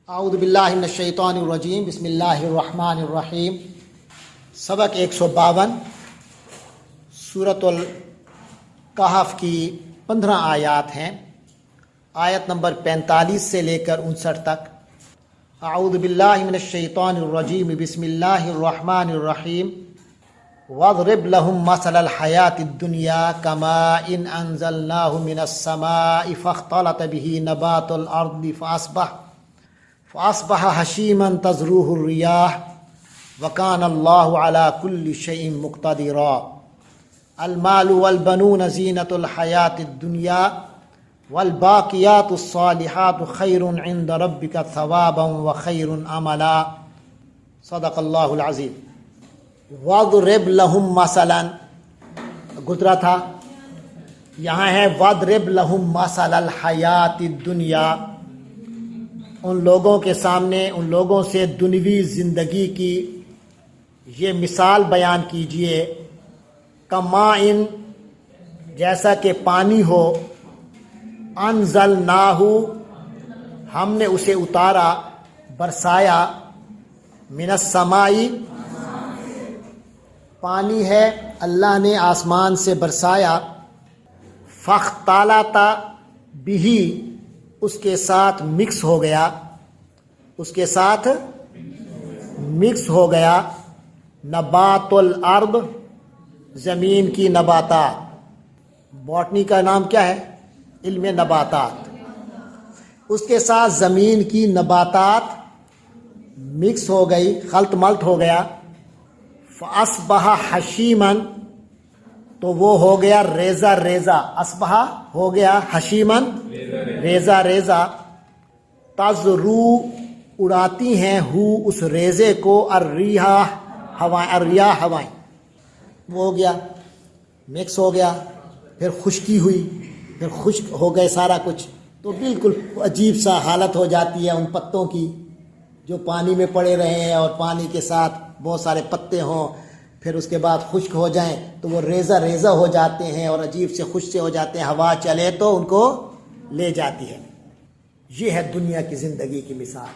اعوذ باللہ من الشیطان الرجیم بسم اللہ الرحمن الرحیم۔ سبق 152 سورۃ الکہف کی 15 آیات ہیں۔ آیت نمبر 45 سے لے کر 59 تک۔ اعوذ باللہ من الشیطان الرجیم بسم اللہ الرحمن الرحیم۔ واضرب لهم مثل الحیاة الدنیا کماء انزلناه من السماء فاختلط به نبات الارض فاصبح حشیما تذروه الریاح وکان اللہ علی کل شیء مقتدرا۔ المال والبنون زینۃ الحیاة الدنیا والباقیات الصالحات خیر عند ربک ثوابا وخیر عملا۔ صدق اللہ العظیم۔ وَاضْرِبْ لَهُمْ مَثَلًا گزرا تھا، یہاں ہے وَاضْرِبْ لَهُمْ مَثَلَ الْحَيَاةِ الدُّنْيَا، ان لوگوں کے سامنے، ان لوگوں سے دنیوی زندگی کی یہ مثال بیان کیجئے۔ کمائن، جیسا کہ پانی ہو، انزلناہ، ہم نے اسے اتارا، برسایا، من السماء، پانی ہے اللہ نے آسمان سے برسایا، فاختلط بہ، اس کے ساتھ مکس ہو گیا، اس کے ساتھ مکس ہو گیا، نبات الارض، زمین کی نباتات۔ باٹنی کا نام کیا ہے؟ علم نباتات۔ اس کے ساتھ زمین کی نباتات مکس ہو گئی، خلط ملط ہو گیا۔ فاصبح حشیما، تو وہ ہو گیا ریزہ ریزہ، اصبح ہو گیا حشیما ریزہ ریزہ، تذرو، اڑاتی ہیں ہو اس ریزے کو، الریاح، ہوائیں، الریاح، ہوائیں، وہ ہو گیا مکس ہو گیا، پھر خشکی ہوئی، پھر خشک ہو گئے سارا کچھ، تو بالکل عجیب سا حالت ہو جاتی ہے ان پتوں کی جو پانی میں پڑے رہے ہیں، اور پانی کے ساتھ بہت سارے پتے ہوں، پھر اس کے بعد خشک ہو جائیں تو وہ ریزہ ریزہ ہو جاتے ہیں اور عجیب سے خشک سے ہو جاتے ہیں، ہوا چلے تو ان کو لے جاتی ہے۔ یہ ہے دنیا کی زندگی کی مثال،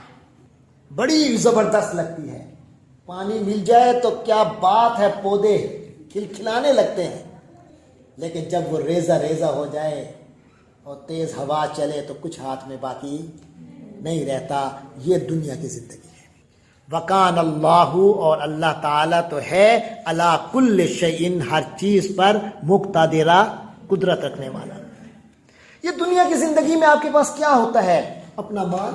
بڑی زبردست لگتی ہے۔ پانی مل جائے تو کیا بات ہے، پودے کھلکھلانے لگتے ہیں، لیکن جب وہ ریزہ ریزہ ہو جائے اور تیز ہوا چلے تو کچھ ہاتھ میں باقی نہیں رہتا۔ یہ دنیا کی زندگی ہے۔ وکان اللہ، اور اللہ تعالیٰ تو ہے، علی کل شیء، ہر چیز پر، مقتدرا، قدرت رکھنے والا۔ یہ دنیا کی زندگی میں آپ کے پاس کیا ہوتا ہے؟ اپنا مال،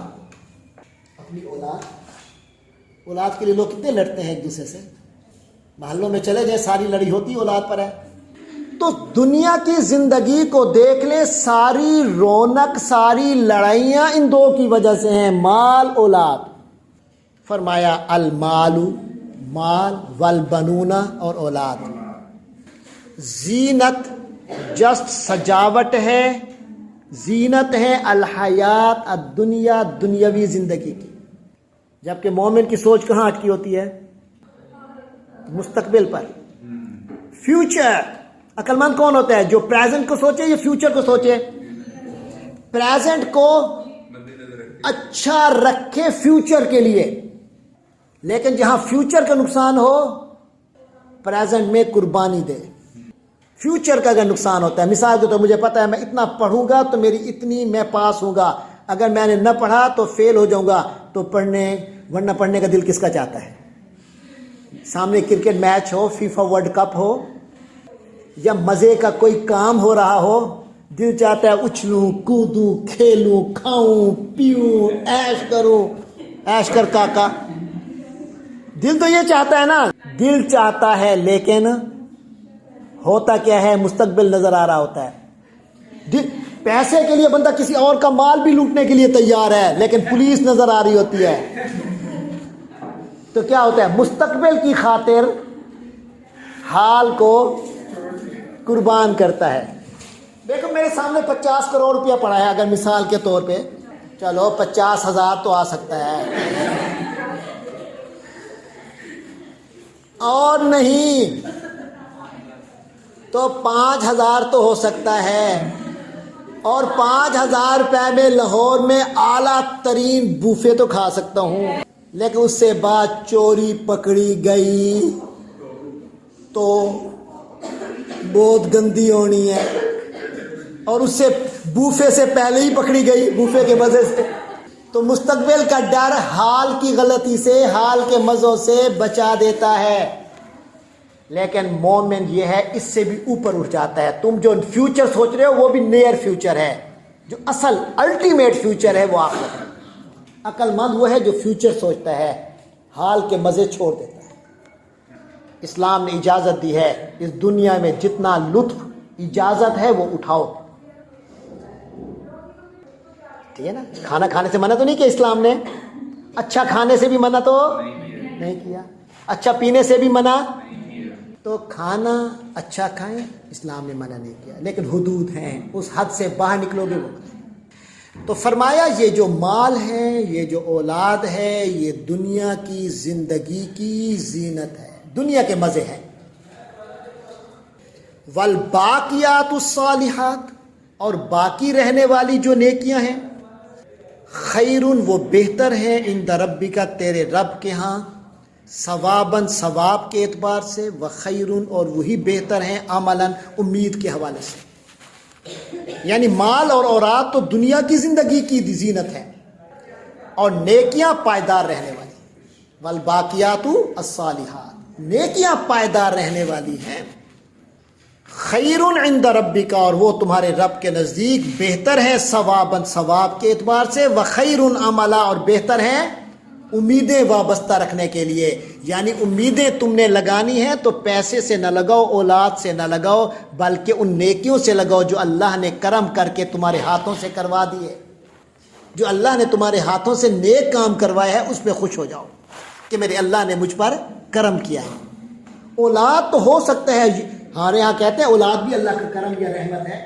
اپنی اولاد۔ اولاد کے لیے لوگ کتنے لڑتے ہیں ایک دوسرے سے، محلوں میں چلے جائیں ساری لڑی ہوتی اولاد پر ہے۔ تو دنیا کی زندگی کو دیکھ لیں، ساری رونق، ساری لڑائیاں ان دو کی وجہ سے ہیں، مال، اولاد۔ فرمایا المال، مال، والبنون، اور اولاد، زینت، جسٹ سجاوٹ ہے، زینت ہے، الحیات الدنیا، دنیاوی زندگی کی۔ جبکہ مومن کی سوچ کہاں اٹکی ہوتی ہے؟ مستقبل پر، فیوچر۔ عقل مند کون ہوتا ہے؟ جو پریزنٹ کو سوچے یا فیوچر کو سوچے؟ پریزنٹ کو اچھا رکھے فیوچر کے لیے، لیکن جہاں فیوچر کا نقصان ہو، پریزنٹ میں قربانی دے۔ فیوچر کا اگر نقصان ہوتا ہے، مثال کے طور مجھے پتا ہے میں اتنا پڑھوں گا تو میری اتنی میں پاس ہوں گا، اگر میں نے نہ پڑھا تو فیل ہو جاؤں گا، تو ورنہ پڑھنے کا دل کس کا چاہتا ہے؟ سامنے کرکٹ میچ ہو، فیفا ورلڈ کپ ہو، یا مزے کا کوئی کام ہو رہا ہو، دل چاہتا ہے اچھلوں، کودوں، کھیلوں، کھاؤں، پیوں، عیش کروں۔ عیش کر کاکا، دل تو یہ چاہتا ہے نا، دل چاہتا ہے، لیکن ہوتا کیا ہے؟ مستقبل نظر آ رہا ہوتا ہے۔ پیسے کے لیے بندہ کسی اور کا مال بھی لوٹنے کے لیے تیار ہے، لیکن پولیس نظر آ رہی ہوتی ہے، تو کیا ہوتا ہے؟ مستقبل کی خاطر حال کو قربان کرتا ہے۔ دیکھو میرے سامنے 50 کروڑ روپیہ پڑا ہے، اگر مثال کے طور پہ، چلو 50,000 تو آ سکتا ہے، اور نہیں تو 5,000 تو ہو سکتا ہے، اور 5,000 روپے میں لاہور میں اعلیٰ ترین بوفے تو کھا سکتا ہوں، لیکن اس سے بعد چوری پکڑی گئی تو بہت گندی ہونی ہے، اور اس سے بوفے سے پہلے ہی پکڑی گئی بوفے کے مزے سے، تو مستقبل کا ڈر حال کی غلطی سے، حال کے مزوں سے بچا دیتا ہے۔ لیکن مومن یہ ہے اس سے بھی اوپر اٹھ جاتا ہے۔ تم جو فیوچر سوچ رہے ہو وہ بھی نیئر فیوچر ہے، جو اصل الٹیمیٹ فیوچر ہے وہ آخرت ہے۔ عقل مند وہ ہے جو فیوچر سوچتا ہے، حال کے مزے چھوڑ دیتا ہے۔ اسلام نے اجازت دی ہے اس دنیا میں جتنا لطف اجازت ہے وہ اٹھاؤ، ٹھیک ہے نا؟ کھانا کھانے سے منع تو نہیں کیا اسلام نے، اچھا کھانے سے بھی منع تو نہیں کیا، اچھا پینے سے بھی منع، تو کھانا اچھا کھائیں اسلام نے منع نہیں کیا، لیکن حدود ہیں، اس حد سے باہر نکلو گے وہ۔ تو فرمایا یہ جو مال ہے، یہ جو اولاد ہے، یہ دنیا کی زندگی کی زینت ہے، دنیا کے مزے ہیں۔ والباقیات الصالحات، اور باقی رہنے والی جو نیکیاں ہیں، خیرن وہ بہتر ہیں، عند ربک تیرے رب کے ہاں، ثواباً ثواب کے اعتبار سے، وخیرن اور وہی بہتر ہیں، عملاً امید کے حوالے سے۔ یعنی مال اور اولاد تو دنیا کی زندگی کی زینت ہے، اور نیکیاں پائیدار رہنے والی، والباقیات الصالحات، نیکیاں پائیدار رہنے والی ہیں، خیرن عند ربک، اور وہ تمہارے رب کے نزدیک بہتر ہیں، ثواباً ثواب کے اعتبار سے، وخیرن عملا، اور بہتر ہیں امیدیں وابستہ رکھنے کے لیے۔ یعنی امیدیں تم نے لگانی ہیں تو پیسے سے نہ لگاؤ، اولاد سے نہ لگاؤ، بلکہ ان نیکیوں سے لگاؤ جو اللہ نے کرم کر کے تمہارے ہاتھوں سے کروا دیے، جو اللہ نے تمہارے ہاتھوں سے نیک کام کروایا ہے، اس پہ خوش ہو جاؤ کہ میرے اللہ نے مجھ پر کرم کیا ہے۔ اولاد تو ہو سکتا ہے، ہمارے یہاں کہتے ہیں اولاد بھی اللہ کا کرم یا رحمت ہے،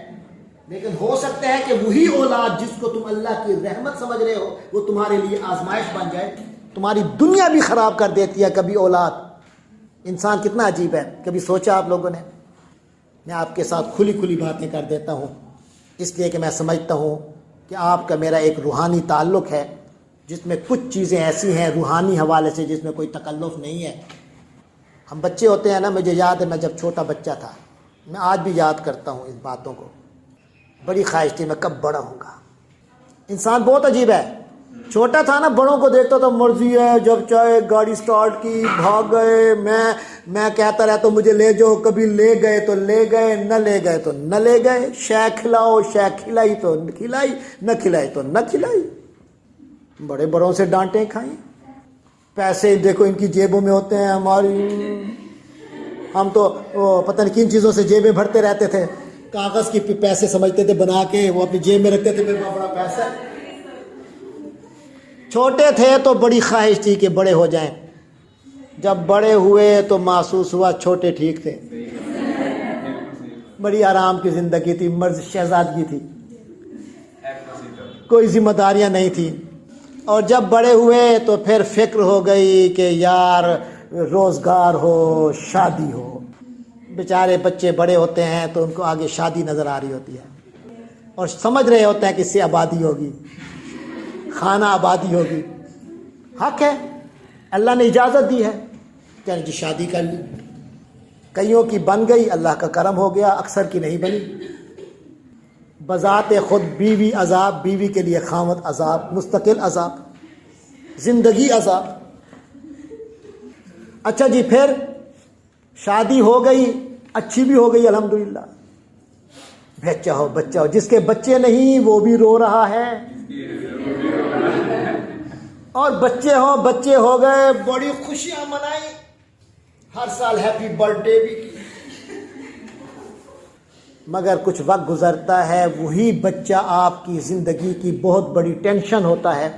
لیکن ہو سکتا ہے کہ وہی اولاد جس کو تم اللہ کی رحمت سمجھ رہے ہو وہ تمہارے لیے آزمائش بن جائے، تمہاری دنیا بھی خراب کر دیتی ہے کبھی اولاد۔ انسان کتنا عجیب ہے، کبھی سوچا آپ لوگوں نے؟ میں آپ کے ساتھ کھلی کھلی باتیں کر دیتا ہوں، اس لیے کہ میں سمجھتا ہوں کہ آپ کا میرا ایک روحانی تعلق ہے، جس میں کچھ چیزیں ایسی ہیں روحانی حوالے سے جس میں کوئی تکلف نہیں ہے۔ ہم بچے ہوتے ہیں نا، مجھے یاد ہے میں جب چھوٹا بچہ تھا، میں آج بھی یاد کرتا ہوں اس باتوں کو، بڑی خواہش تھی میں کب بڑا ہوں گا۔ انسان بہت عجیب ہے، چھوٹا تھا نا، بڑوں کو دیکھتا تھا مرضی ہے، جب چاہے گاڑی سٹارٹ کی بھاگ گئے، میں کہتا رہتا مجھے لے جاؤ، کبھی لے گئے تو لے گئے، نہ لے گئے تو نہ لے گئے، شے کھلاؤ، شے کھلائی تو کھلائی، نہ کھلائی تو نہ کھلائی، بڑے بڑوں سے ڈانٹیں کھائیں۔ پیسے دیکھو ان کی جیبوں میں ہوتے ہیں، ہم تو پتہ نہیں کن چیزوں سے جیبیں بھرتے رہتے تھے، کاغذ کی پیسے سمجھتے تھے بنا کے، وہ اپنی جیب میں رکھتے تھے، میرے پاس بڑا پیسہ۔ چھوٹے تھے تو بڑی خواہش تھی کہ بڑے ہو جائیں، جب بڑے ہوئے تو محسوس ہوا چھوٹے ٹھیک تھے، بڑی آرام کی زندگی تھی، مرض شہزادگی تھی، کوئی ذمہ داریاں نہیں تھیں۔ اور جب بڑے ہوئے تو پھر فکر ہو گئی کہ یار روزگار ہو، شادی ہو۔ بیچارے بچے بڑے ہوتے ہیں تو ان کو آگے شادی نظر آ رہی ہوتی ہے، اور سمجھ رہے ہوتے ہیں کہ اس سے آبادی ہوگی، خانہ آبادی ہوگی۔ حق ہے، اللہ نے اجازت دی ہے کہ جی شادی کر لی، کئیوں کی بن گئی، اللہ کا کرم ہو گیا، اکثر کی نہیں بنی۔ بذات خود بیوی عذاب، بیوی کے لیے خامد عذاب، مستقل عذاب، زندگی عذاب۔ اچھا جی، پھر شادی ہو گئی، اچھی بھی ہو گئی الحمدللہ، بچہ ہو، جس کے بچے نہیں وہ بھی رو رہا ہے، اور بچے ہو گئے، بڑی خوشیاں منائی، ہر سال ہیپی برتھ ڈے بھی کی۔ مگر کچھ وقت گزرتا ہے، وہی بچہ آپ کی زندگی کی بہت بڑی ٹینشن ہوتا ہے،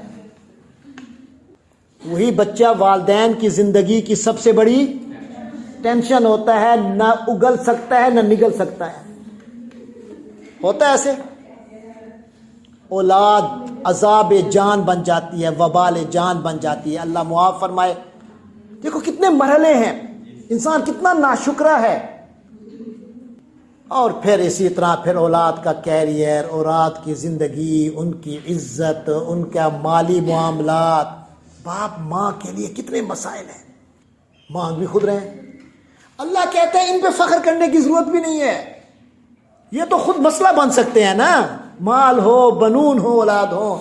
وہی بچہ والدین کی زندگی کی سب سے بڑی ٹینشن ہوتا ہے، نہ اگل سکتا ہے نہ نگل سکتا ہے۔ ہوتا ہے ایسے، اولاد عذاب جان بن جاتی ہے، وبال جان بن جاتی ہے، اللہ معاف فرمائے۔ دیکھو کتنے مرحلے ہیں، انسان کتنا ناشکرا ہے۔ اور پھر اسی طرح پھر اولاد کا کیریئر، اولاد کی زندگی، ان کی عزت، ان کا مالی معاملات. باپ ماں کے لیے کتنے مسائل ہیں، مانگ بھی خود رہے ہیں. اللہ کہتا ہے ان پہ فخر کرنے کی ضرورت بھی نہیں ہے، یہ تو خود مسئلہ بن سکتے ہیں نا. مال ہو، بنون ہو، اولاد ہو.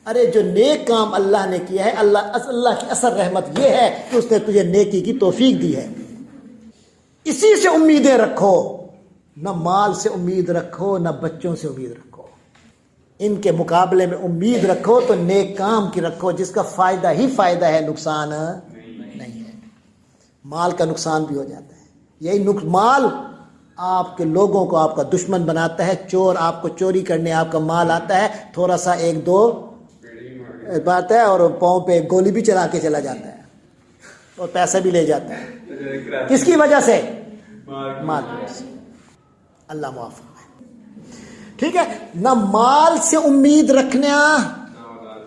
ارے جو نیک کام اللہ نے کیا ہے، اللہ کی اصل رحمت یہ ہے کہ اس نے تجھے نیکی کی توفیق دی ہے. اسی سے امیدیں رکھو، نہ مال سے امید رکھو، نہ بچوں سے امید رکھو. ان کے مقابلے میں امید رکھو تو نیک کام کی رکھو، جس کا فائدہ ہی فائدہ ہے، نقصان نہیں ہے. مال کا نقصان بھی ہو جاتا ہے. یہی مال آپ کے لوگوں کو آپ کا دشمن بناتا ہے. چور آپ کو چوری کرنے آپ کا مال آتا ہے، تھوڑا سا ایک دو بات ہے اور پاؤں پہ گولی بھی چلا کے چلا جاتا ہے اور پیسہ بھی لے جاتا ہے. کس کی وجہ سے؟ مال کی وجہ سے. اللہ معاف فرمائے. ٹھیک ہے، نہ مال سے امید رکھنا،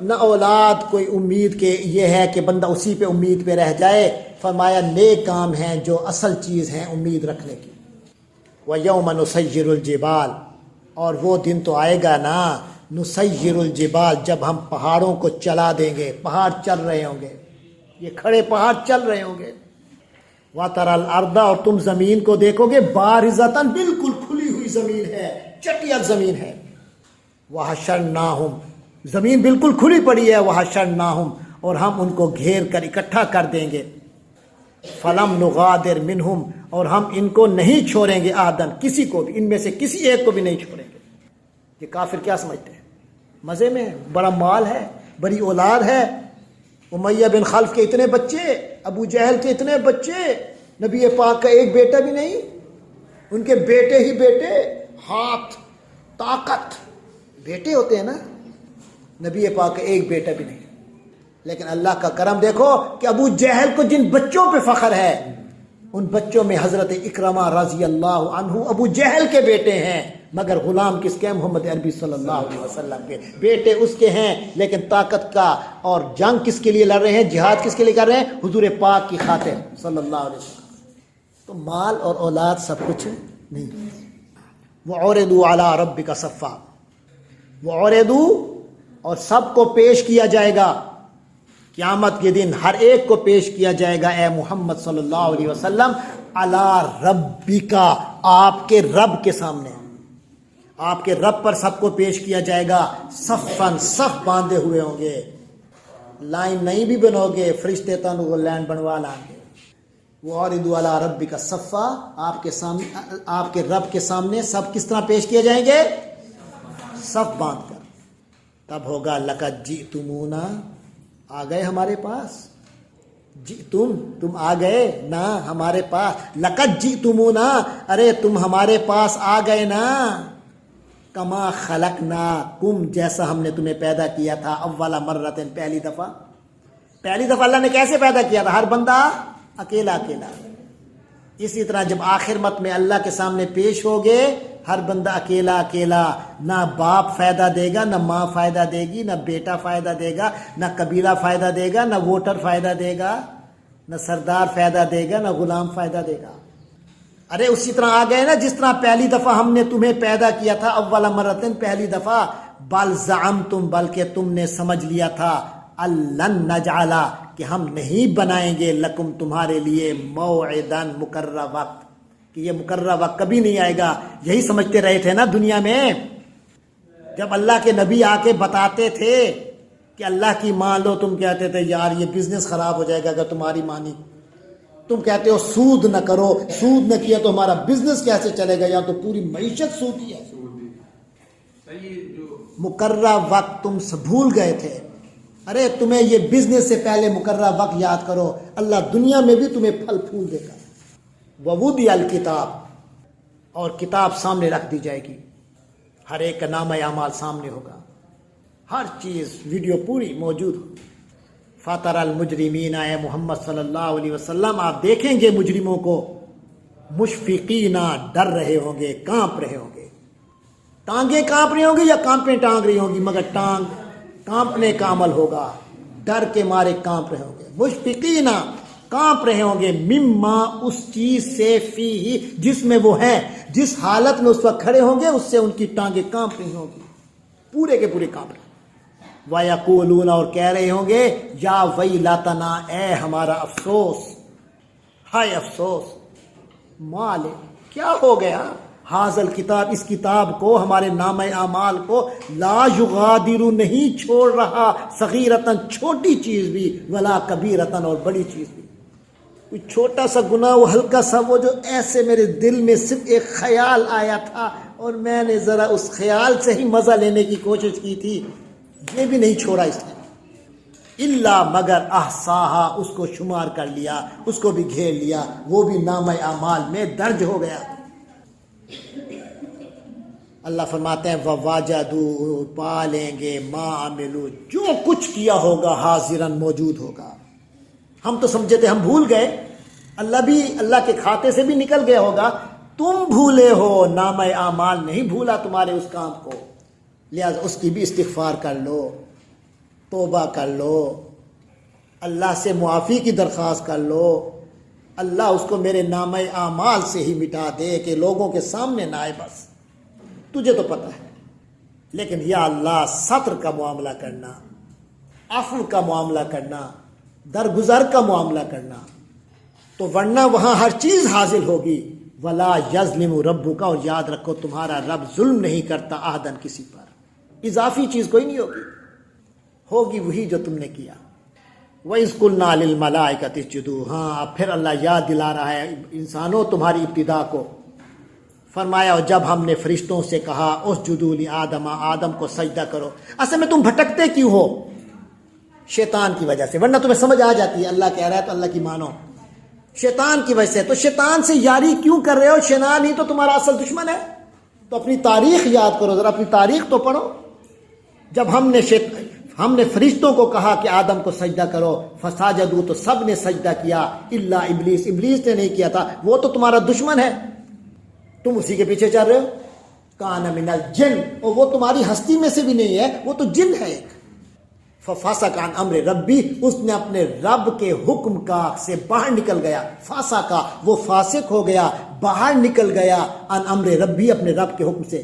نہ اولاد کوئی امید کے یہ ہے کہ بندہ اسی پہ امید پہ رہ جائے. فرمایا نیک کام ہیں جو اصل چیز ہیں امید رکھنے کی. وَيَوْمَ نُسَيِّرُ الْجِبَالَ، اور وہ دن تو آئے گا نا، نُسَيِّرُ الْجِبَالَ، جب ہم پہاڑوں کو چلا دیں گے. پہاڑ چل رہے ہوں گے، یہ کھڑے پہاڑ چل رہے ہوں گے. وَتَرَى الْأَرْضَ، اور تم زمین کو دیکھو گے، بارزتاً، بالکل کھلی ہوئی زمین ہے، چٹیل زمین ہے. وَحَشَرْنَاهُمْ، زمین بالکل کھلی پڑی ہے. وَحَشَرْنَاهُمْ، اور ہم ان کو گھیر کر اکٹھا کر دیں گے. فَلَمْ نُغَادِرْ مِنْهُمْ، اور ہم ان کو نہیں چھوڑیں گے آدن، کسی کو بھی، ان میں سے کسی ایک کو بھی نہیں چھوڑیں گے. یہ کافر کیا سمجھتے ہیں؟ مزے میں بڑا مال ہے، بڑی اولاد ہے. امیہ بن خلف کے اتنے بچے، ابو جہل کے اتنے بچے، نبی پاک کا ایک بیٹا بھی نہیں، ان کے بیٹے ہی بیٹے، ہاتھ، طاقت، بیٹے ہوتے ہیں نا. نبی پاک کا ایک بیٹا بھی نہیں. لیکن اللہ کا کرم دیکھو کہ ابو جہل کو جن بچوں پہ فخر ہے، ان بچوں میں حضرت اکرمہ رضی اللہ عنہ ابو جہل کے بیٹے ہیں، مگر غلام کس کے؟ محمد عربی صلی اللہ علیہ وسلم کے بیٹے اس کے ہیں. لیکن طاقت کا اور جنگ کس کے لیے لڑ رہے ہیں، جہاد کس کے لیے کر رہے ہیں؟ حضور پاک کی خاطر صلی اللہ علیہ وسلم. تو مال اور اولاد سب کچھ نہیں. وَعُرِضُوا عَلَىٰ رَبِّكَ صَفًّا، وَعُرِضُوا، اور سب کو پیش کیا جائے گا قیامت کے دن، ہر ایک کو پیش کیا جائے گا اے محمد صلی اللہ علیہ وسلم، علی ربک، آپ کے رب کے سامنے، آپ کے رب پر سب کو پیش کیا جائے گا. صفاً، صف باندھے ہوئے ہوں گے، لائن نہیں بھی بنو گے، فرشتے تنو لائن بنوا لائیں گے. وَعُرِضُوا عَلَىٰ رَبِّكَ صَفًّا، آپ کے سامنے، آپ کے رب کے سامنے سب کس طرح پیش کیے جائیں گے؟ صف باندھ کر. تب ہوگا لَقَدْ جِئْتُمُونَا، آ گئے ہمارے پاس. تم آ گئے نا ہمارے پاس. لَقَدْ جِئْتُمُونَا، ارے تم ہمارے پاس آ گئے نا. کما خلقناکم، جیسا ہم نے تمہیں پیدا کیا تھا. اول مرۃ، پہلی دفعہ. پہلی دفعہ اللہ نے کیسے پیدا کیا تھا؟ ہر بندہ اکیلا اکیلا. اسی طرح جب آخر مت میں اللہ کے سامنے پیش ہوگے، ہر بندہ اکیلا اکیلا. نہ باپ فائدہ دے گا، نہ ماں فائدہ دے گی، نہ بیٹا فائدہ دے گا، نہ قبیلہ فائدہ دے گا، نہ ووٹر فائدہ دے گا، نہ سردار فائدہ دے گا، نہ غلام فائدہ دے گا. ارے اسی طرح آ گئے نا جس طرح پہلی دفعہ ہم نے تمہیں پیدا کیا تھا. اول مرتن، پہلی دفعہ. بل زعمتم، بلکہ تم نے سمجھ لیا تھا، الن نجعلا، کہ ہم نہیں بنائیں گے، لکم، تمہارے لیے، موعدن، مقررہ وقت، کہ یہ مقررہ وقت کبھی نہیں آئے گا. یہی سمجھتے رہے تھے نا دنیا میں. جب اللہ کے نبی آ کے بتاتے تھے کہ اللہ کی مان لو، تم کہتے تھے یار یہ بزنس خراب ہو جائے گا اگر تمہاری مانی. تم کہتے ہو سود نہ کرو، سود نہ کیا تو ہمارا بزنس کیسے چلے گا؟ یا تو پوری معیشت سودی ہے. مقررہ وقت تم بھول گئے تھے. ارے تمہیں یہ بزنس سے پہلے مقررہ وقت یاد کرو، اللہ دنیا میں بھی تمہیں پھل پھول دے گا. ووضع الکتاب، اور کتاب سامنے رکھ دی جائے گی، ہر ایک کا نامہ اعمال سامنے ہوگا، ہر چیز ویڈیو پوری موجود ہو. فاتر المجرمین، اے محمد صلی اللہ علیہ وسلم آپ دیکھیں گے مجرموں کو، مشفقین، ڈر رہے ہوں گے، کانپ رہے ہوں گے. ٹانگیں کانپ رہی ہوں گی یا کانپیں ٹانگ رہی ہوں گی، مگر ٹانگ کانپنے کا عمل ہوگا، ڈر کے مارے کانپ رہے ہوں گے. مشفقین، کانپ رہے ہوں گے، مما اس چیز سے، فی جس میں وہ ہیں، جس حالت میں اس وقت کھڑے ہوں گے اس سے ان کی ٹانگیں کانپ رہی ہوں گی، پورے کے پورے کانپ رہے. وَيَقُولُونَ اور کہہ رہے ہوں گے یا ویلتنا اے ہمارا افسوس، ہائے افسوس، مال کیا ہو گیا، حاضل کتاب اس کتاب کو، ہمارے نامہ اعمال کو، لا یغادر نہیں چھوڑ رہا صغیرتن چھوٹی چیز بھی، ولا کبیرتن اور بڑی چیز بھی. کوئی چھوٹا سا گناہ، وہ ہلکا سا، وہ جو ایسے میرے دل میں صرف ایک خیال آیا تھا اور میں نے ذرا اس خیال سے ہی مزہ لینے کی کوشش کی تھی، یہ بھی نہیں چھوڑا اس نے. الا مگر احصاہا اس کو شمار کر لیا، اس کو بھی گھیر لیا، وہ بھی نامہ اعمال میں درج ہو گیا. اللہ فرماتے ہیں وَوَجَدُوا پا لیں گے ما عملوا جو کچھ کیا ہوگا، حاضراً موجود ہوگا. ہم تو سمجھے تھے ہم بھول گئے، اللہ بھی اللہ کے کھاتے سے بھی نکل گیا ہوگا، تم بھولے ہو، نامہ اعمال نہیں بھولا تمہارے اس کام کو، لہذا اس کی بھی استغفار کر لو، توبہ کر لو، اللہ سے معافی کی درخواست کر لو، اللہ اس کو میرے نامہ اعمال سے ہی مٹا دے کہ لوگوں کے سامنے نہ آئے. بس تجھے تو پتہ ہے، لیکن یا اللہ ستر کا معاملہ کرنا، عفو کا معاملہ کرنا، درگزر کا معاملہ کرنا، تو ورنہ وہاں ہر چیز حاصل ہوگی. ولا یظلم ربک اور یاد رکھو تمہارا رب ظلم نہیں کرتا احدن کسی پر، اضافی چیز کوئی نہیں ہوگی، ہوگی وہی جو تم نے کیا. وَإِذْ قُلْنَا لِلْمَلَائِكَةِ اسْجُدُوا ہاں اب پھر اللہ یاد دلا رہا ہے انسانوں تمہاری ابتدا کو. فرمایا اور جب ہم نے فرشتوں سے کہا اسجدوا لآدم آدم کو سجدہ کرو. اصل میں تم بھٹکتے کیوں ہو؟ شیطان کی وجہ سے، ورنہ تمہیں سمجھ آ جاتی ہے اللہ کہہ رہا ہے تو اللہ کی مانو. شیطان کی وجہ سے، تو شیطان سے یاری کیوں کر رہے ہو؟ شیطان ہی تو تمہارا اصل دشمن ہے. تو اپنی تاریخ یاد کرو ذرا، اپنی تاریخ تو پڑھو. جب ہم نے فرشتوں کو کہا کہ آدم کو سجدہ کرو، فسجدوا تو سب نے سجدہ کیا، الا ابلیس، ابلیس نے نہیں کیا تھا، وہ تو تمہارا دشمن ہے، تم اسی کے پیچھے چل رہے ہو. کان من الجن اور وہ تمہاری ہستی میں سے بھی نہیں ہے، وہ تو جن ہے ایک. ففسق عن امر ربی اس نے اپنے رب کے حکم کا سے باہر نکل گیا. فاسق وہ فاسق ہو گیا، باہر نکل گیا، عن امر ربی اپنے رب کے حکم سے.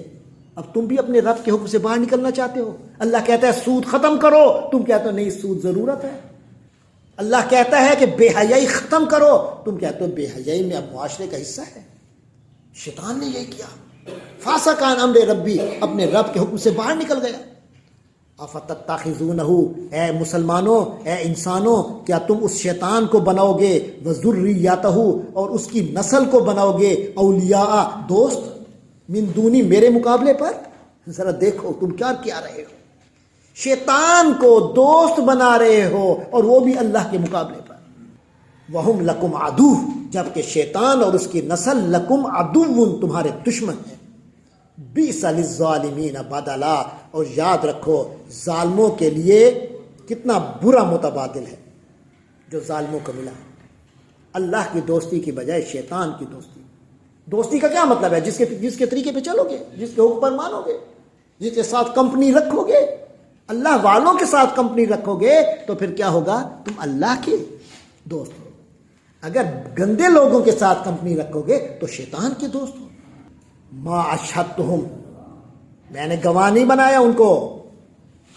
اب تم بھی اپنے رب کے حکم سے باہر نکلنا چاہتے ہو. اللہ کہتا ہے سود ختم کرو، تم کہتے ہو نہیں سود ضرورت ہے. اللہ کہتا ہے کہ بے حیائی ختم کرو، تم کہتے ہو بے حیائی میں اب معاشرے کا حصہ ہے. شیطان نے یہ کیا، فاسق عن امر ربی اپنے رب کے حکم سے باہر نکل گیا. افتتخذونہ اے مسلمانوں، اے انسانوں، کیا تم اس شیطان کو بناؤ گے، وذریتہ اور اس کی نسل کو بناؤ گے، اولیاء دوست، من دونی میرے مقابلے پر. ذرا دیکھو تم کیا رہے ہو، شیطان کو دوست بنا رہے ہو اور وہ بھی اللہ کے مقابلے پر. وہم لکم عدو جبکہ شیطان اور اس کی نسل لکم عدو تمہارے دشمن ہیں. بیس للظالمین بدلا اور یاد رکھو ظالموں کے لیے کتنا برا متبادل ہے جو ظالموں کو ملا. اللہ کی دوستی کی بجائے شیطان کی دوستی. دوستی کا کیا مطلب ہے؟ جس کے طریقے پہ چلو گے، جس کے حکم پر مانو گے، جس کے ساتھ کمپنی رکھو گے. اللہ والوں کے ساتھ کمپنی رکھو گے تو پھر کیا ہوگا؟ تم اللہ کے دوست ہو. اگر گندے لوگوں کے ساتھ کمپنی رکھو گے تو شیطان کے دوست ہو. ما اشہدتہم میں نے گواہ نہیں بنایا ان کو،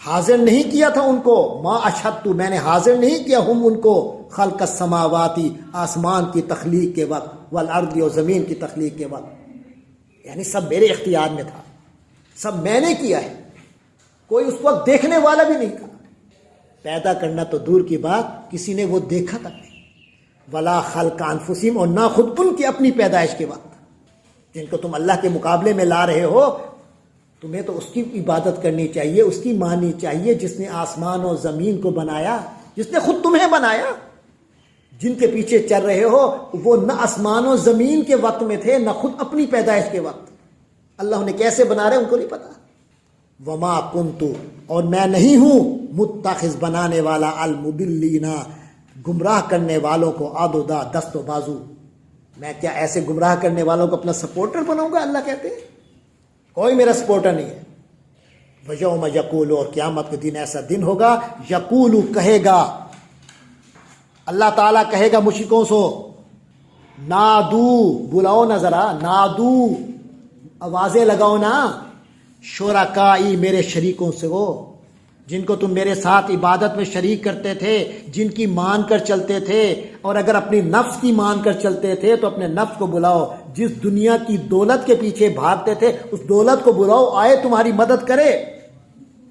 حاضر نہیں کیا تھا ان کو. ما اشہدت میں نے حاضر نہیں کیا ہم ان کو، خلق السماواتی آسمان کی تخلیق کے وقت، والارض اور زمین کی تخلیق کے وقت. یعنی سب میرے اختیار میں تھا، سب میں نے کیا ہے، کوئی اس وقت دیکھنے والا بھی نہیں تھا. پیدا کرنا تو دور کی بات، کسی نے وہ دیکھا تک نہیں. ولا خلق انفسہم اور نہ خود ان کی اپنی پیدائش کے وقت، جن کو تم اللہ کے مقابلے میں لا رہے ہو. تمہیں تو اس کی عبادت کرنی چاہیے، اس کی ماننی چاہیے جس نے آسمان اور زمین کو بنایا، جس نے خود تمہیں بنایا. جن کے پیچھے چل رہے ہو وہ نہ آسمان و زمین کے وقت میں تھے، نہ خود اپنی پیدائش کے وقت. اللہ انہیں کیسے بنا رہے ان کو نہیں پتا. وما کنت اور میں نہیں ہوں متخذ بنانے والا المضلین گمراہ کرنے والوں کو عضدا دست و بازو. میں کیا ایسے گمراہ کرنے والوں کو اپنا سپورٹر بناؤں گا؟ اللہ کہتے ہیں کوئی میرا سپورٹر نہیں ہے. وَيَوْمَ يَقُولُ اور قیامت کے دن ایسا دن ہوگا، یقول کہے گا اللہ تعالیٰ کہے گا مشرکوں سے نادو، بلاؤ نا ذرا، نادو آوازیں لگاؤ نا، شرکائی میرے شریکوں سے، وہ جن کو تم میرے ساتھ عبادت میں شریک کرتے تھے، جن کی مان کر چلتے تھے، اور اگر اپنی نفس کی مان کر چلتے تھے تو اپنے نفس کو بلاؤ، جس دنیا کی دولت کے پیچھے بھاگتے تھے اس دولت کو بلاؤ، آئے تمہاری مدد کرے۔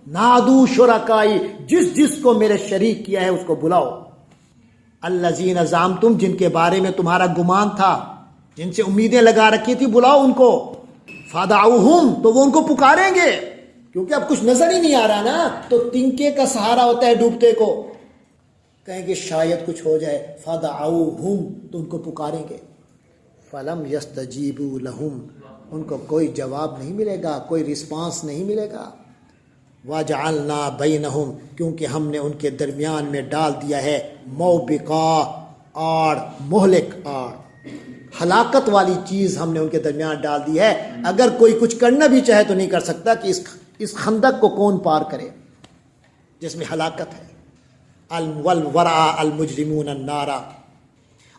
نادو شرکائی، جس جس کو میرے شریک کیا ہے اس کو بلاؤ۔ الذین زعمتم، جن کے بارے میں تمہارا گمان تھا، جن سے امیدیں لگا رکھی تھی، بلاؤ ان کو۔ فدعوہم، تو وہ ان کو پکاریں گے، کیونکہ اب کچھ نظر ہی نہیں آ رہا نا، تو تنکے کا سہارا ہوتا ہے ڈوبتے کو، کہیں گے شاید کچھ ہو جائے، فدعوہم، تو ان کو پکاریں گے۔ فلم یستجیبوا لہم، ان کو کوئی جواب نہیں ملے گا، کوئی رسپانس نہیں ملے گا۔ وَجَعَلْنَا بَيْنَهُمْ، کیونکہ ہم نے ان کے درمیان میں ڈال دیا ہے موبقا، آڑ، مہلک آڑ، ہلاکت والی چیز ہم نے ان کے درمیان ڈال دی ہے۔ اگر کوئی کچھ کرنا بھی چاہے تو نہیں کر سکتا کہ اس خندق کو کون پار کرے جس میں ہلاکت ہے۔ وَالْوَرَعَ الْمُجْرِمُونَ النَّارَ،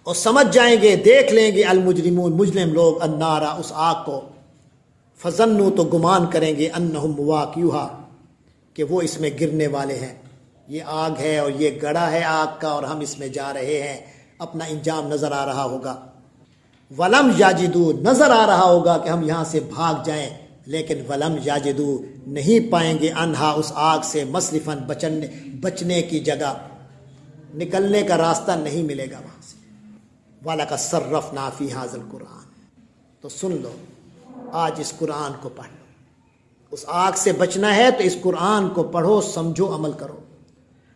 اور سمجھ جائیں گے، دیکھ لیں گے المجرمون، مجرم لوگ، النارا، اس آگ کو، فظنوا، تو گمان کریں گے، انہم مواقعوہا، کہ وہ اس میں گرنے والے ہیں، یہ آگ ہے اور یہ گڑھا ہے آگ کا اور ہم اس میں جا رہے ہیں، اپنا انجام نظر آ رہا ہوگا۔ ولم یاجدو، نظر آ رہا ہوگا کہ ہم یہاں سے بھاگ جائیں، لیکن ولم یاجدو، نہیں پائیں گے انہا، اس آگ سے، مصرفاً، بچنے کی جگہ، نکلنے کا راستہ نہیں ملے گا وہاں سے۔ وَلَقَدْ صَرَّفْنَا فِي هَذَا الْقُرْآنِ، تو سن لو، آج اس قرآن کو پڑھ لو، اس آگ سے بچنا ہے تو اس قرآن کو پڑھو، سمجھو، عمل کرو۔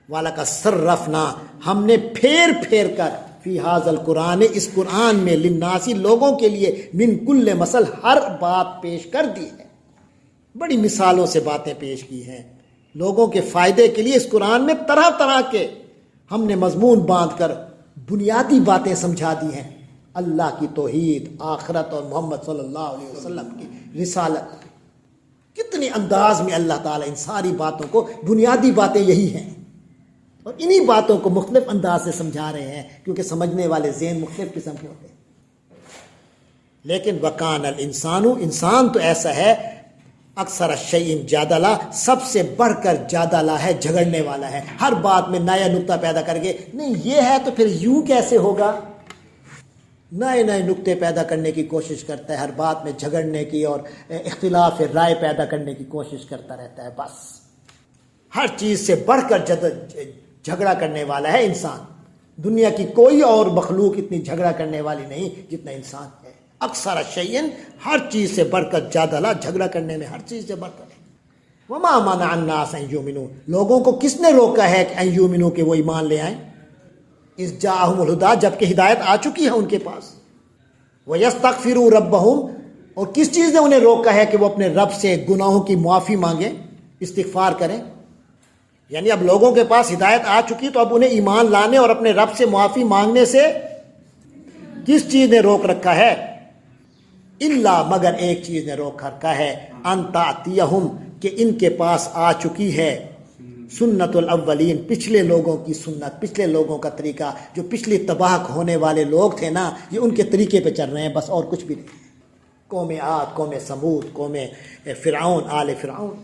وَلَقَدْ صَرَّفْنَا، ہم نے پھیر پھیر کر، فی هَذَا الْقُرْآنِ، اس قرآن میں، للناس، لوگوں کے لیے، من کل مثل، ہر بات پیش کر دی ہے، بڑی مثالوں سے باتیں پیش کی ہیں لوگوں کے فائدے کے لیے۔ اس قرآن میں طرح طرح کے ہم نے مضمون باندھ کر بنیادی باتیں سمجھا دی ہیں، اللہ کی توحید، آخرت، اور محمد صلی اللہ علیہ وسلم کی رسالت۔ کتنے انداز میں اللہ تعالیٰ ان ساری باتوں کو، بنیادی باتیں یہی ہیں، اور انہی باتوں کو مختلف انداز سے سمجھا رہے ہیں، کیونکہ سمجھنے والے ذہن مختلف قسم کے ہوتے ہیں۔ لیکن وَكَانَ الْإِنسَانُ، انسان تو ایسا ہے، اکثر الشیء جادلہ، سب سے بڑھ کر جادلہ ہے، جھگڑنے والا ہے، ہر بات میں نیا نکتہ پیدا کر کے، نہیں یہ ہے تو پھر یوں کیسے ہوگا، نئے نئے نکتے پیدا کرنے کی کوشش کرتا ہے، ہر بات میں جھگڑنے کی اور اختلاف رائے پیدا کرنے کی کوشش کرتا رہتا ہے۔ بس ہر چیز سے بڑھ کر جھگڑا کرنے والا ہے انسان، دنیا کی کوئی اور مخلوق اتنی جھگڑا کرنے والی نہیں جتنا انسان ہے۔ اکثر الشیء، ہر چیز سے بڑھ کر جادلہ، جھگڑا کرنے میں ہر چیز سے بڑھ کر۔ وما منع الناس ان یؤمنوا، لوگوں کو کس نے روکا ہے کہ ان یؤمنوا، کہ وہ ایمان لے آئیں، اذ جاءہم الہدی، جب کہ ہدایت آ چکی ہے ان کے پاس، ویستغفروا ربہم، اور کس چیز نے انہیں روکا ہے کہ وہ اپنے رب سے گناہوں کی معافی مانگیں، استغفار کریں۔ یعنی اب لوگوں کے پاس ہدایت آ چکی تو اب انہیں ایمان لانے اور اپنے رب سے معافی مانگنے سے کس چیز نے روک رکھا ہے؟ الا، مگر ایک چیز نے روک رکھا ہے، ان تأتیہم، کہ ان کے پاس آ چکی ہے سنت الاولین، پچھلے لوگوں کی سنت، پچھلے لوگوں کا طریقہ، جو پچھلی تباہ ہونے والے لوگ تھے نا، یہ ان کے طریقے پہ چل رہے ہیں، بس اور کچھ بھی نہیں۔ قوم عاد، قوم ثمود، قوم فرعون، آل فرعون،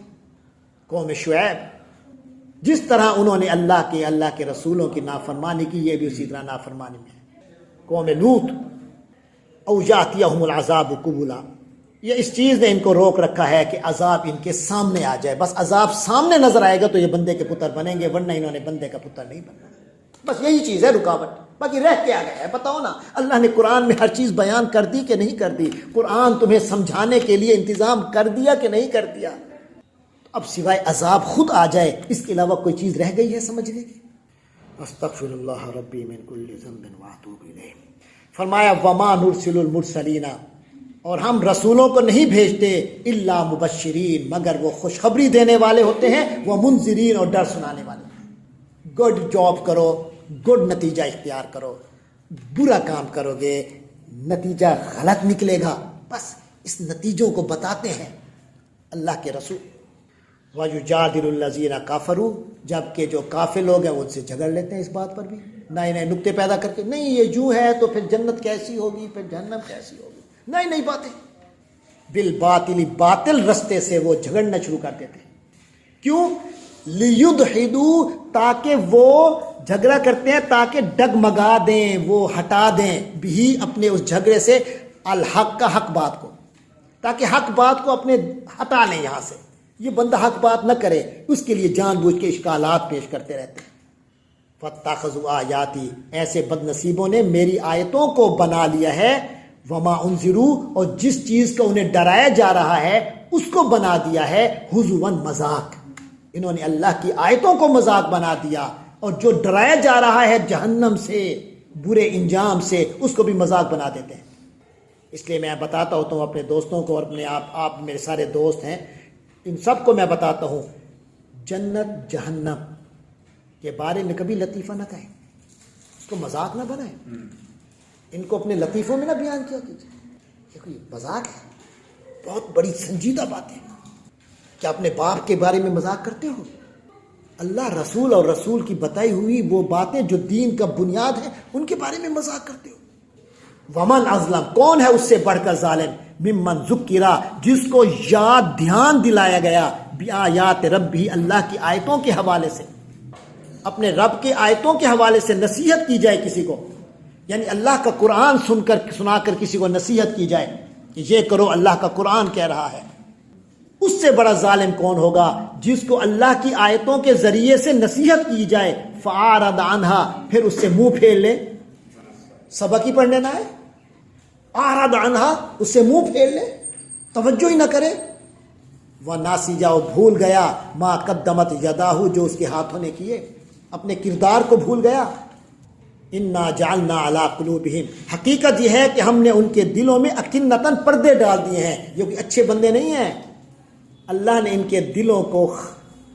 قوم شعیب، جس طرح انہوں نے اللہ کے رسولوں کی نافرمانی کی، یہ بھی اسی طرح نافرمانی میں ہے۔ قوم لوط، او یاتیہم العذاب قبلا، یہ اس چیز نے ان کو روک رکھا ہے کہ عذاب ان کے سامنے آ جائے، بس عذاب سامنے نظر آئے گا تو یہ بندے کے پتر بنیں گے، ورنہ انہوں نے بندے کا پتر نہیں بننا۔ بس یہی چیز ہے رکاوٹ، باقی رہ کے آ گیا ہے۔ بتاؤ نا، اللہ نے قرآن میں ہر چیز بیان کر دی کہ نہیں کر دی؟ قرآن تمہیں سمجھانے کے لیے انتظام کر دیا کہ نہیں کر دیا؟ اب سوائے عذاب خود آ جائے، اس کے علاوہ کوئی چیز رہ گئی ہے سمجھنے کی؟ استغفر اللہ ربی من کل ذنب واتوب الیہ۔ فرمایا وما نرسل المرسلین، اور ہم رسولوں کو نہیں بھیجتے الا مبشرین، مگر وہ خوشخبری دینے والے ہوتے ہیں، وہ منذرین، اور ڈر سنانے والے ہوتے ہیں۔ گڈ جاب کرو، گڈ نتیجہ اختیار کرو، برا کام کرو گے نتیجہ غلط نکلے گا، بس اس نتیجوں کو بتاتے ہیں اللہ کے رسول۔ وَيُجَادِلُ الَّذِينَ كَفَرُوا جبکہ جو کافر لوگ ہیں وہ ان سے جھگڑ لیتے ہیں اس بات پر بھی، نئے نئے نکتے پیدا کر کے، نہیں یہ یوں ہے تو پھر جنت کیسی ہوگی، پھر جہنم کیسی ہوگی، نئی نئی باتیں بالباطل، باطل رستے سے وہ جھگڑنا شروع کر دیتے ہیں۔ کیوں؟ لیدحدوا، تاکہ وہ جھگڑا کرتے ہیں تاکہ ڈگمگا دیں، وہ ہٹا دیں بھی اپنے اس جھگڑے سے الحق کا، حق بات کو، تاکہ حق بات کو اپنے ہٹا لیں یہاں سے، یہ بندہ حق بات نہ کرے، اس کے لیے جان بوجھ کے اشکالات پیش کرتے رہتے ہیں۔ فاتخذوا آیاتی، ایسے بد نصیبوں نے میری آیتوں کو بنا لیا ہے، وما انذروا، اور جس چیز کو انہیں ڈرایا جا رہا ہے اس کو بنا دیا ہے ہزوا، مذاق، انہوں نے اللہ کی آیتوں کو مذاق بنا دیا، اور جو ڈرایا جا رہا ہے جہنم سے، برے انجام سے، اس کو بھی مذاق بنا دیتے ہیں۔ اس لیے میں بتاتا ہوتا ہوں اپنے دوستوں کو، اور اپنے آپ میرے سارے دوست ہیں، ان سب کو میں بتاتا ہوں، جنت جہنم کے بارے میں کبھی لطیفہ نہ کہیں، اس کو مذاق نہ بنائیں، ان کو اپنے لطیفوں میں نہ بیان کیا کیجیے، یہ کوئی مذاق ہے، بہت بڑی سنجیدہ بات ہے۔ کیا اپنے باپ کے بارے میں مذاق کرتے ہو؟ اللہ رسول اور رسول کی بتائی ہوئی وہ باتیں جو دین کا بنیاد ہے، ان کے بارے میں مذاق کرتے ہو۔ ومن اظلم، کون ہے اس سے بڑھ کر ظالم، ممن ذکرا، جس کو یاد دھیان دلایا گیا، بآیات ربہ، اللہ کی آیتوں کے حوالے سے، اپنے رب کے آیتوں کے حوالے سے نصیحت کی جائے کسی کو، یعنی اللہ کا قرآن سنا کر کسی کو نصیحت کی جائے کہ یہ کرو، اللہ کا قرآن کہہ رہا ہے۔ اس سے بڑا ظالم کون ہوگا جس کو اللہ کی آیتوں کے ذریعے سے نصیحت کی جائے، فَأَعْرَضَ عَنْهَا، پھر اس سے منہ پھیر لے، سبق ہی پڑھنے نہ ہے، اعرض عنہا، اس سے منہ پھیر لے، توجہ ہی نہ کرے، وَنَاسِیَ، بھول گیا، مَا قَدَّمَتْ یَدَاہُ، جو اس کے ہاتھوں نے کیے، اپنے کردار کو بھول گیا۔ اِنَّا جَعَلْنَا عَلَىٰ قُلُوبِهِمْ، حقیقت یہ ہے کہ ہم نے ان کے دلوں میں اکنتاً پردے ڈال دیے ہیں، یہ کوئی اچھے بندے نہیں ہیں، اللہ نے ان کے دلوں کو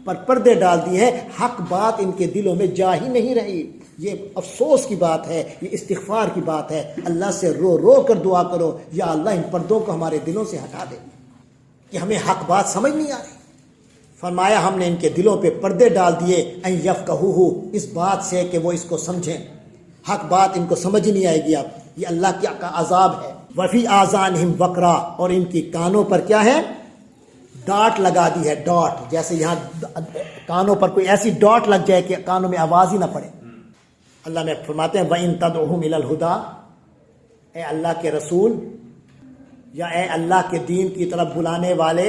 پر پردے ڈال دیے ہیں، حق بات ان کے دلوں میں جا ہی نہیں رہی۔ یہ افسوس کی بات ہے، یہ استغفار کی بات ہے، اللہ سے رو رو کر دعا کرو، یا اللہ ان پردوں کو ہمارے دلوں سے ہٹا دے کہ ہمیں حق بات سمجھ نہیں آ رہی۔ فرمایا ہم نے ان کے دلوں پہ پردے ڈال دیے، ان یفقہوہ، اس بات سے کہ وہ اس کو سمجھیں، حق بات ان کو سمجھ ہی نہیں آئے گی۔ اب یہ اللہ کا عذاب ہے۔ وفی آذانہم وقرا، اور ان کی کانوں پر کیا ہے؟ ڈاٹ لگا دی ہے، ڈاٹ، جیسے یہاں کانوں پر کوئی ایسی ڈاٹ لگ جائے کہ کانوں میں آواز ہی نہ پڑے۔ اللہ میں فرماتے ہیں وَإِن تَدْعُهُمْ إِلَى الْهُدَىٰ، اے اللہ کے رسول یا اے اللہ کے دین کی طرف بلانے والے،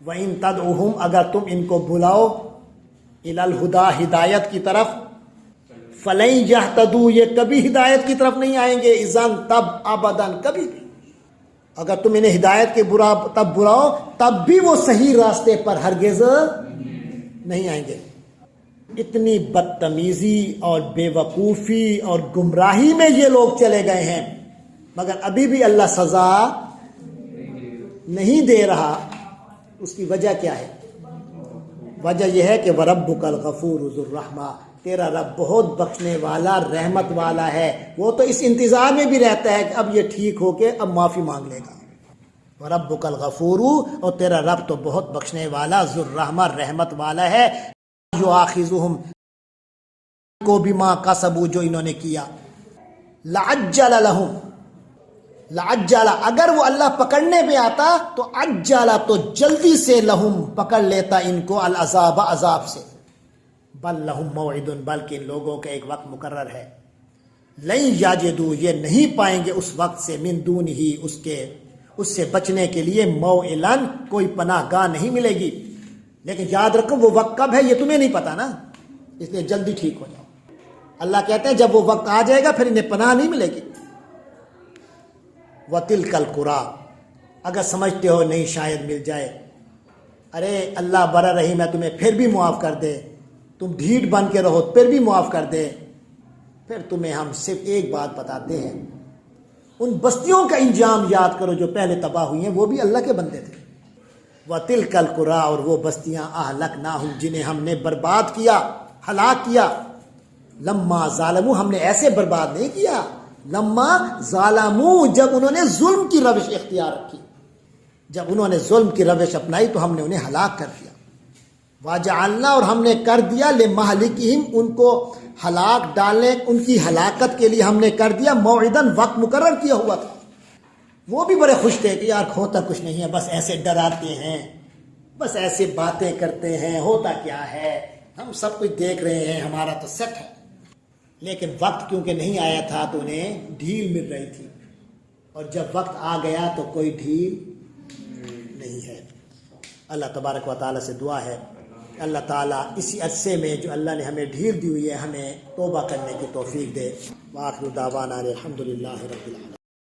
وَإِن تَدْعُهُمْ، اگر تم ان کو بلاؤ، إِلَى الْهُدَىٰ، ہدایت کی طرف، فَلَن يَهْتَدُوا، یہ کبھی ہدایت کی طرف نہیں آئیں گے، اذن، تب، ابداً، کبھی بھی، اگر تم انہیں ہدایت کے تب بلاؤ تب بھی وہ صحیح راستے پر ہرگز نہیں آئیں گے۔ اتنی بدتمیزی اور بے وقوفی اور گمراہی میں یہ لوگ چلے گئے ہیں، مگر ابھی بھی اللہ سزا نہیں دے رہا۔ اس کی وجہ کیا ہے؟ وجہ یہ ہے کہ وَرَبُّكَ الْغَفُورُ ذُو الرَّحْمَةِ، تیرا رب بہت بخشنے والا، رحمت والا ہے، وہ تو اس انتظار میں بھی رہتا ہے کہ اب یہ ٹھیک ہو کے اب معافی مانگ لے گا۔ وَرَبُّكَ الْغَفُورُ، اور تیرا رب تو بہت بخشنے والا، ذو الرحمہ، رحمت والا ہے۔ یؤاخذہم کو بما کسبوا، جو انہوں نے کیا، لعجل لہم، لعجل، اگر وہ اللہ پکڑنے پہ آتا تو عجل، تو جلدی سے لہم پکڑ لیتا ان کو، العذاب، عذاب سے، بل لہم موعد، بلکہ ان لوگوں کا ایک وقت مقرر ہے، لن یجدوا، یہ نہیں پائیں گے اس وقت سے، من دون ہی، اس سے بچنے کے لیے، موئلا، کوئی پناہ گاہ نہیں ملے گی۔ لیکن یاد رکھو وہ وقت کب ہے یہ تمہیں نہیں پتا نا، اس لیے جلدی ٹھیک ہو جاؤ۔ اللہ کہتے ہیں جب وہ وقت آ جائے گا پھر انہیں پناہ نہیں ملے گی۔ وَتِلْكَ الْقُرَىٰ، اگر سمجھتے ہو نہیں شاید مل جائے، ارے اللہ بڑا رحیم ہے، تمہیں پھر بھی معاف کر دے، تم ڈھیٹ بن کے رہو پھر بھی معاف کر دے، پھر تمہیں ہم صرف ایک بات بتاتے ہیں، ان بستیوں کا انجام یاد کرو جو پہلے تباہ ہوئی ہیں، وہ بھی اللہ کے بندے تھے۔ وَتِلْكَ الْقُرَىٰ، اور وہ بستیاں، أَهْلَكْنَاهُمْ، جنہیں ہم نے برباد کیا، ہلاک کیا، لما ظالموا، ہم نے ایسے برباد نہیں کیا، لما ظالموا، جب انہوں نے ظلم کی روش اختیار کی، جب انہوں نے ظلم کی روش اپنائی تو ہم نے انہیں ہلاک کر دیا۔ وَجَعَلْنَا اور ہم نے کر دیا لِمَهْلِكِهِمْ ان کو ہلاک ڈالنے، ان کی ہلاکت کے لیے ہم نے کر دیا موعداً وقت مقرر کیا ہوا تھا۔ وہ بھی بڑے خوش تھے کہ یار ہوتا کچھ نہیں ہے، بس ایسے ڈراتے ہیں، بس ایسے باتیں کرتے ہیں، ہوتا کیا ہے، ہم سب کچھ دیکھ رہے ہیں، ہمارا تو سیٹ ہے۔ لیکن وقت کیونکہ نہیں آیا تھا تو انہیں ڈھیل مل رہی تھی، اور جب وقت آ گیا تو کوئی ڈھیل نہیں ہے۔ اللہ تبارک و تعالیٰ سے دعا ہے اللہ تعالیٰ اسی عرصے میں جو اللہ نے ہمیں ڈھیل دی ہوئی ہے ہمیں توبہ کرنے کی توفیق دے۔ وآخر دعوانا الحمدللہ رب العالمین۔